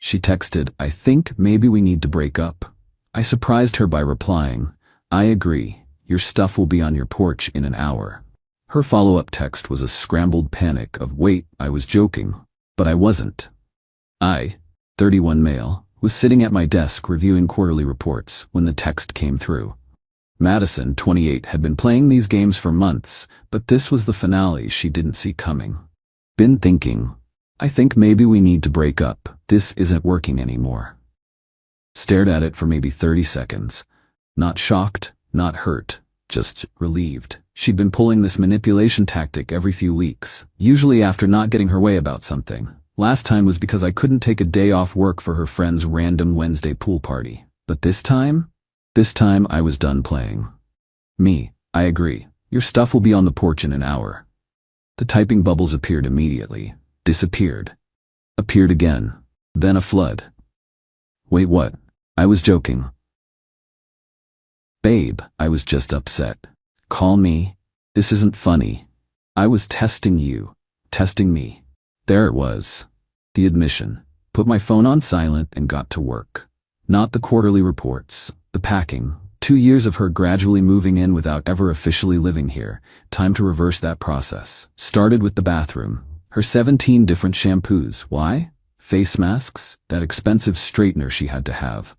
She texted, "I think maybe we need to break up." I surprised her by replying, "I agree. Your stuff will be on your porch in an hour." Her follow-up text was a scrambled panic of, "Wait, I was joking." But I wasn't. I, 31 male, was sitting at my desk reviewing quarterly reports when the text came through. Madison, 28, had been playing these games for months, but this was the finale she didn't see coming. "Been thinking. I think maybe we need to break up. This isn't working anymore." Stared at it for maybe 30 seconds. Not shocked, not hurt, just relieved. She'd been pulling this manipulation tactic every few weeks, usually after not getting her way about something. Last time was because I couldn't take a day off work for her friend's random Wednesday pool party. But this time I was done playing. "Me, I agree. Your stuff will be on the porch in an hour." The typing bubbles appeared immediately, disappeared, appeared again, then a flood. "Wait, what? I was joking." "Babe, I was just upset. Call me. This isn't funny. I was testing you, testing me." There it was. The admission. Put my phone on silent and got to work. Not the quarterly reports, the packing. 2 years of her gradually moving in without ever officially living here. Time to reverse that process. Started with the bathroom. Her 17 different shampoos. Why? Face masks, that expensive straightener she had to have.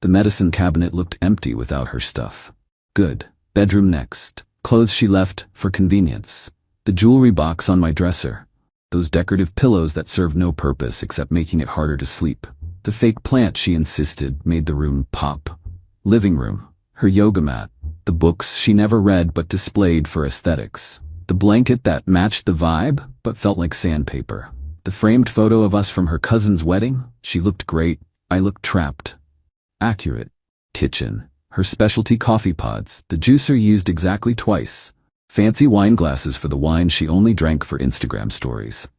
The medicine cabinet looked empty without her stuff. Good. Bedroom next. Clothes she left for convenience. The jewelry box on my dresser. Those decorative pillows that served no purpose except making it harder to sleep. The fake plant she insisted made the room pop. Living room. Her yoga mat. The books she never read but displayed for aesthetics. The blanket that matched the vibe but felt like sandpaper. The framed photo of us from her cousin's wedding. She looked great. I looked trapped. Accurate. Kitchen. Her specialty coffee pods. The juicer used exactly twice. Fancy wine glasses for the wine she only drank for Instagram stories.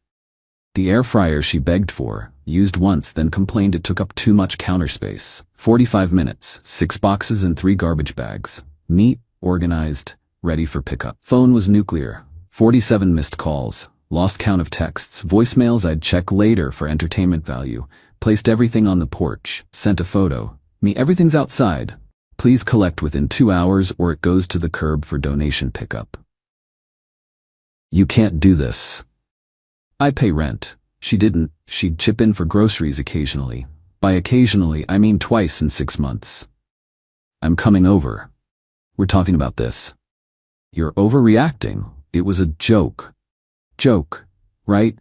The air fryer she begged for, used once then complained it took up too much counter space. 45 minutes, 6 boxes and 3 garbage bags. Neat, organized, ready for pickup. Phone was nuclear. 47 missed calls. Lost count of texts. Voicemails I'd check later for entertainment value. Placed everything on the porch. Sent a photo. Me, everything's outside. Please collect within 2 hours or it goes to the curb for donation pickup. You can't do this. I pay rent. She didn't. She'd chip in for groceries occasionally. By occasionally, I mean twice in 6 months. I'm coming over. We're talking about this. You're overreacting. It was a joke. Joke, right?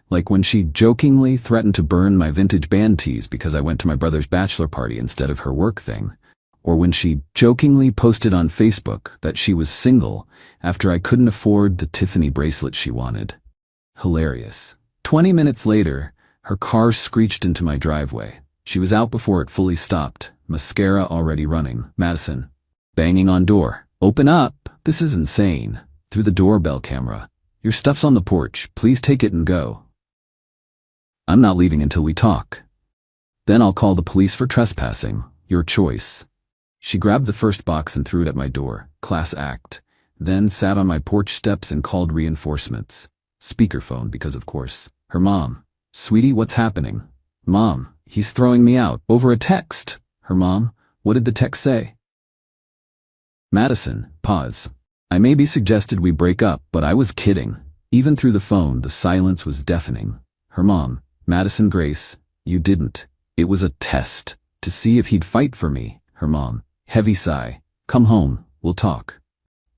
Like when she jokingly threatened to burn my vintage band tees because I went to my brother's bachelor party instead of her work thing. Or when she jokingly posted on Facebook that she was single after I couldn't afford the Tiffany bracelet she wanted. Hilarious. 20 minutes later, her car screeched into my driveway. She was out before it fully stopped, mascara already running. Madison. Banging on door. Open up. This is insane. Through the doorbell camera. Your stuff's on the porch. Please take it and go. I'm not leaving until we talk. Then I'll call the police for trespassing. Your choice. She grabbed the first box and threw it at my door. Class act. Then sat on my porch steps and called reinforcements. Speakerphone because of course. Her mom. Sweetie, what's happening? Mom, he's throwing me out. Over a text. Her mom. What did the text say? Madison. Pause. I maybe suggested we break up, but I was kidding. Even through the phone, the silence was deafening. Her mom. Madison Grace, you didn't. It was a test. To see if he'd fight for me. Her mom. Heavy sigh. Come home. We'll talk.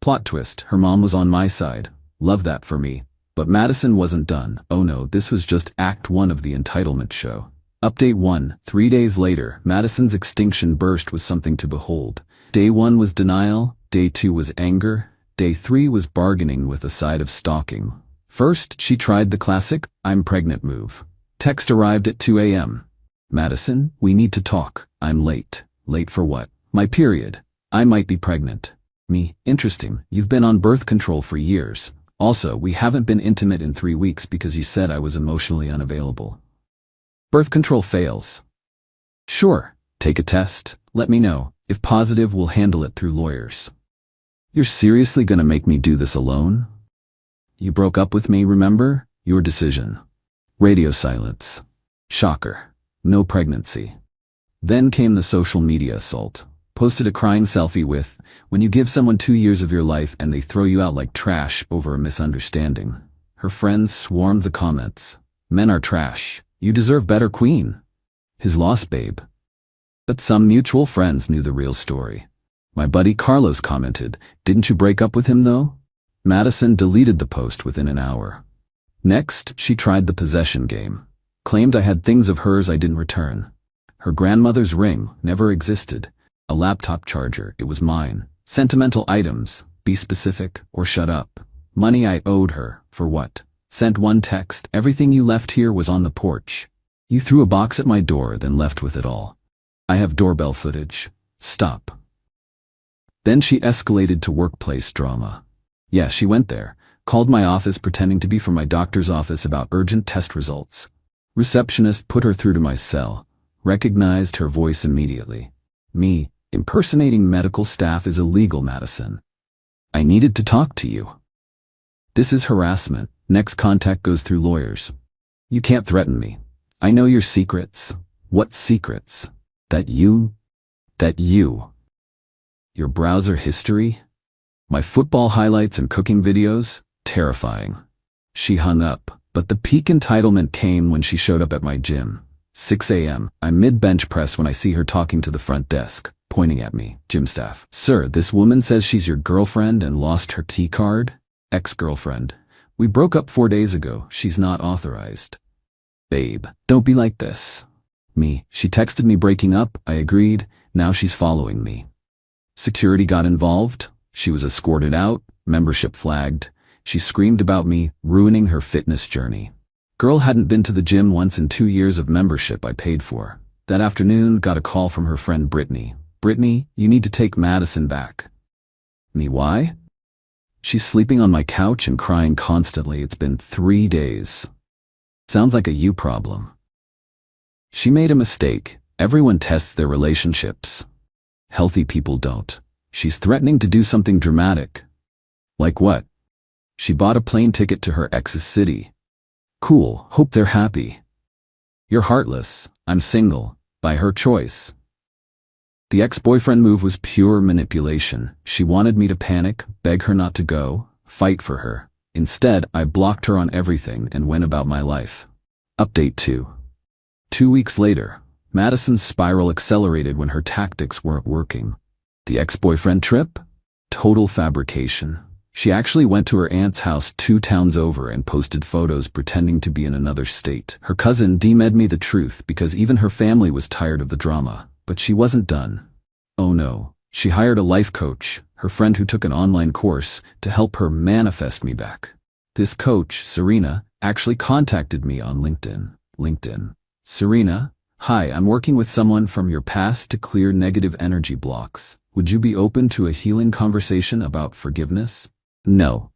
Plot twist. Her mom was on my side. Love that for me. But Madison wasn't done. Oh no, this was just Act 1 of the entitlement show. Update 1. 3 days later, Madison's extinction burst was something to behold. Day 1 was denial. Day 2 was anger. Day 3 was bargaining with a side of stalking. First, she tried the classic, I'm pregnant move. Text arrived at 2 a.m. Madison, we need to talk. I'm late. Late for what? My period. I might be pregnant. Me, interesting. You've been on birth control for years. Also, we haven't been intimate in 3 weeks because you said I was emotionally unavailable. Birth control fails. Sure, take a test. Let me know. If positive, we'll handle it through lawyers. You're seriously gonna make me do this alone? You broke up with me, remember? Your decision. Radio silence. Shocker. no pregnancy. Then came the social media assault. Posted a crying selfie with, when you give someone 2 years of your life and they throw you out like trash over a misunderstanding. Her friends swarmed the comments. Men are trash. You deserve better, queen. His loss, babe. But some mutual friends knew the real story. My buddy Carlos commented, didn't you break up with him though? Madison deleted the post within an hour. Next, she tried the possession game. Claimed I had things of hers I didn't return. Her grandmother's ring never existed. A laptop charger, it was mine. Sentimental items, be specific or shut up. Money I owed her, for what? Sent one text, everything you left here was on the porch. You threw a box at my door, then left with it all. I have doorbell footage. Stop. Then she escalated to workplace drama. Yeah, she went there, called my office pretending to be from my doctor's office about urgent test results. Receptionist put her through to my cell, recognized her voice immediately. Me, impersonating medical staff is illegal, Madison. I needed to talk to you. This is harassment. Next contact goes through lawyers. You can't threaten me. I know your secrets. What secrets? That you. Your browser history? My football highlights and cooking videos? Terrifying. She hung up, but the peak entitlement came when she showed up at my gym. 6 a.m. I'm mid-bench press when I see her talking to the front desk, pointing at me, gym staff. Sir, this woman says she's your girlfriend and lost her key card? Ex-girlfriend. We broke up 4 days ago. She's not authorized. Babe, don't be like this. Me. She texted me breaking up. I agreed. Now she's following me. Security got involved. She was escorted out. Membership flagged. She screamed about me, ruining her fitness journey. Girl hadn't been to the gym once in 2 years of membership I paid for. That afternoon, got a call from her friend Brittany. Brittany, you need to take Madison back. Me, why? She's sleeping on my couch and crying constantly. It's been 3 days. Sounds like a you problem. She made a mistake. Everyone tests their relationships. Healthy people don't. She's threatening to do something dramatic. Like what? She bought a plane ticket to her ex's city. Cool, hope they're happy. You're heartless. I'm single. By her choice. The ex-boyfriend move was pure manipulation. She wanted me to panic, beg her not to go, fight for her. Instead, I blocked her on everything and went about my life. Update 2. 2 weeks later, Madison's spiral accelerated when her tactics weren't working. The ex-boyfriend trip? Total fabrication. She actually went to her aunt's house 2 towns over and posted photos pretending to be in another state. Her cousin DM'd me the truth because even her family was tired of the drama. But she wasn't done. Oh no. She hired a life coach, her friend who took an online course, to help her manifest me back. This coach, Serena, actually contacted me on LinkedIn. Serena, hi, I'm working with someone from your past to clear negative energy blocks. Would you be open to a healing conversation about forgiveness? No.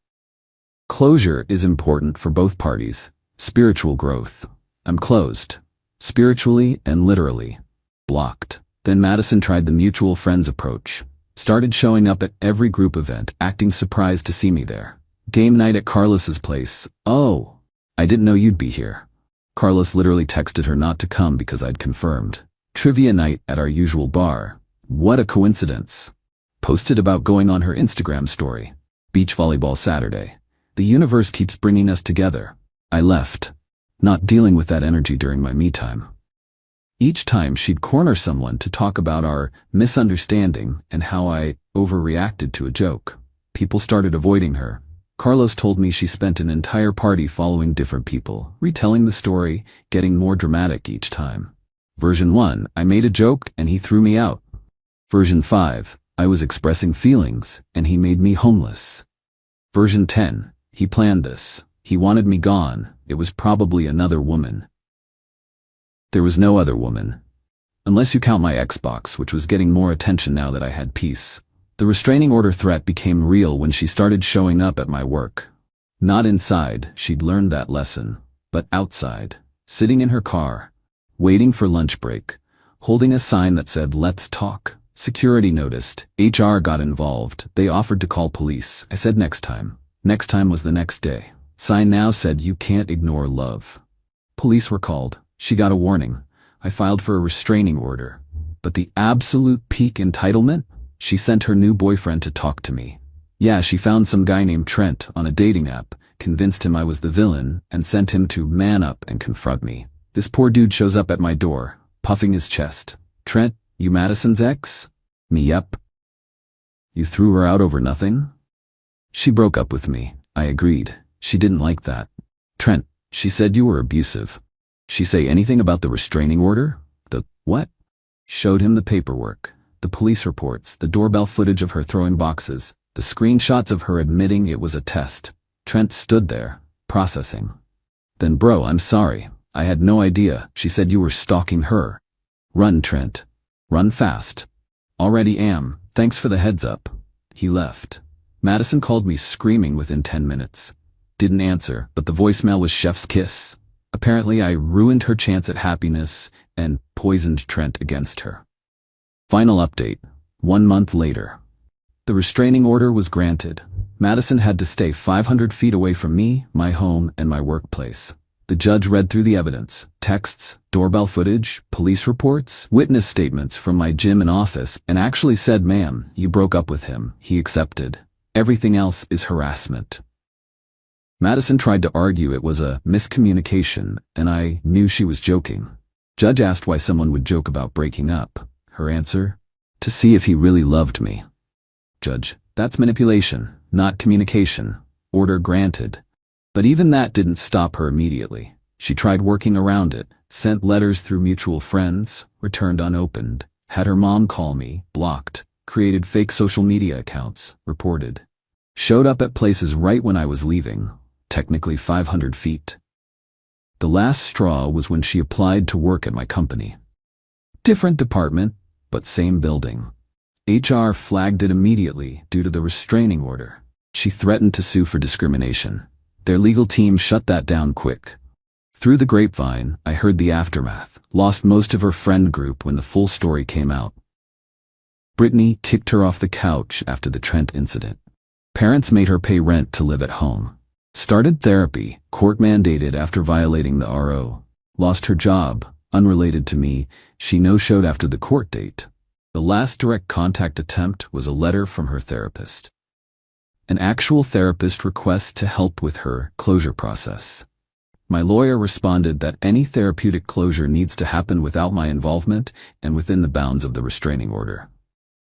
Closure is important for both parties. Spiritual growth. I'm closed. Spiritually and literally. Blocked. Then Madison tried the mutual friends approach. Started showing up at every group event, acting surprised to see me there. Game night at Carlos's place. Oh, I didn't know you'd be here. Carlos literally texted her not to come because I'd confirmed. Trivia night at our usual bar. What a coincidence. Posted about going on her Instagram story. Beach volleyball Saturday. The universe keeps bringing us together. I left. Not dealing with that energy during my me time. Each time she'd corner someone to talk about our misunderstanding and how I overreacted to a joke. People started avoiding her. Carlos told me she spent an entire party following different people, retelling the story, getting more dramatic each time. Version 1, I made a joke and he threw me out. Version 5, I was expressing feelings and he made me homeless. Version 10, he planned this. He wanted me gone. It was probably another woman. There was no other woman. Unless you count my Xbox, which was getting more attention now that I had peace. The restraining order threat became real when she started showing up at my work. Not inside, she'd learned that lesson, but outside, sitting in her car, waiting for lunch break, holding a sign that said, "Let's talk." Security noticed, HR got involved, they offered to call police. I said next time. Next time was the next day. Sign now said, "You can't ignore love." Police were called. She got a warning. I filed for a restraining order. But the absolute peak entitlement? She sent her new boyfriend to talk to me. Yeah, she found some guy named Trent on a dating app, convinced him I was the villain, and sent him to man up and confront me. This poor dude shows up at my door, puffing his chest. Trent, you Madison's ex? Me, yep. You threw her out over nothing? She broke up with me. I agreed. She didn't like that. Trent, she said you were abusive. She say anything about the restraining order? The what? Showed him the paperwork, the police reports, the doorbell footage of her throwing boxes, the screenshots of her admitting it was a test. Trent stood there, processing. Then bro, I'm sorry. I had no idea. She said you were stalking her. Run, Trent. Run fast. Already am. Thanks for the heads up. He left. Madison called me screaming within 10 minutes. Didn't answer, but the voicemail was chef's kiss. Apparently I ruined her chance at happiness and poisoned Trent against her. Final update. 1 month later. The restraining order was granted. Madison had to stay 500 feet away from me, my home, and my workplace. The judge read through the evidence, texts, doorbell footage, police reports, witness statements from my gym and office, and actually said, ma'am, you broke up with him. He accepted. Everything else is harassment. Madison tried to argue it was a miscommunication, and I knew she was joking. Judge asked why someone would joke about breaking up. Her answer? To see if he really loved me. Judge, that's manipulation, not communication. Order granted. But even that didn't stop her immediately. She tried working around it, sent letters through mutual friends, returned unopened, had her mom call me, blocked, created fake social media accounts, reported. Showed up at places right when I was leaving, technically 500 feet. The last straw was when she applied to work at my company. Different department, but same building. HR flagged it immediately due to the restraining order. She threatened to sue for discrimination. Their legal team shut that down quick. Through the grapevine, I heard the aftermath. Lost most of her friend group when the full story came out. Brittany kicked her off the couch after the Trent incident. Parents made her pay rent to live at home. Started therapy, court mandated after violating the RO. Lost her job, unrelated to me. She no-showed after the court date. The last direct contact attempt was a letter from her therapist. An actual therapist requests to help with her closure process. My lawyer responded that any therapeutic closure needs to happen without my involvement and within the bounds of the restraining order.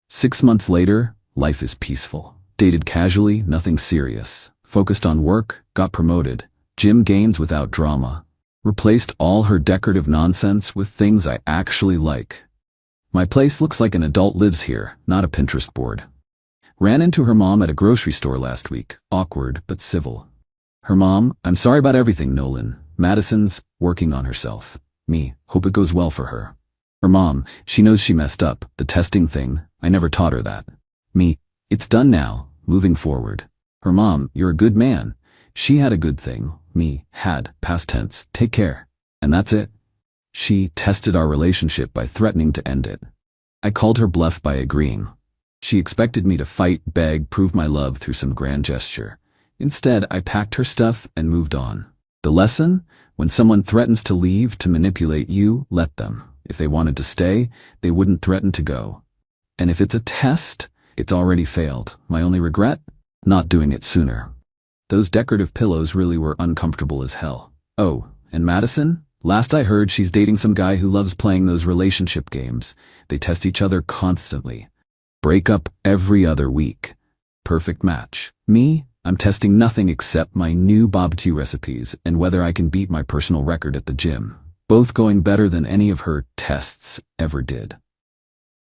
6 months later, life is peaceful. Dated casually, nothing serious. Focused on work, got promoted. Gym gains without drama. Replaced all her decorative nonsense with things I actually like. My place looks like an adult lives here, not a Pinterest board. Ran into her mom at a grocery store last week. Awkward, but civil. Her mom, I'm sorry about everything, Nolan. Madison's working on herself. Me, hope it goes well for her. Her mom, she knows she messed up. The testing thing, I never taught her that. Me, it's done now, moving forward. Her mom, you're a good man. She had a good thing. Me, had, past tense, take care. And that's it. She tested our relationship by threatening to end it. I called her bluff by agreeing. She expected me to fight, beg, prove my love through some grand gesture. Instead, I packed her stuff and moved on. The lesson? When someone threatens to leave to manipulate you, let them. If they wanted to stay, they wouldn't threaten to go. And if it's a test, it's already failed. My only regret? Not doing it sooner. Those decorative pillows really were uncomfortable as hell. Oh, and Madison? Last I heard, she's dating some guy who loves playing those relationship games. They test each other constantly. Break up every other week. Perfect match. Me? I'm testing nothing except my new barbecue recipes and whether I can beat my personal record at the gym. Both going better than any of her tests ever did.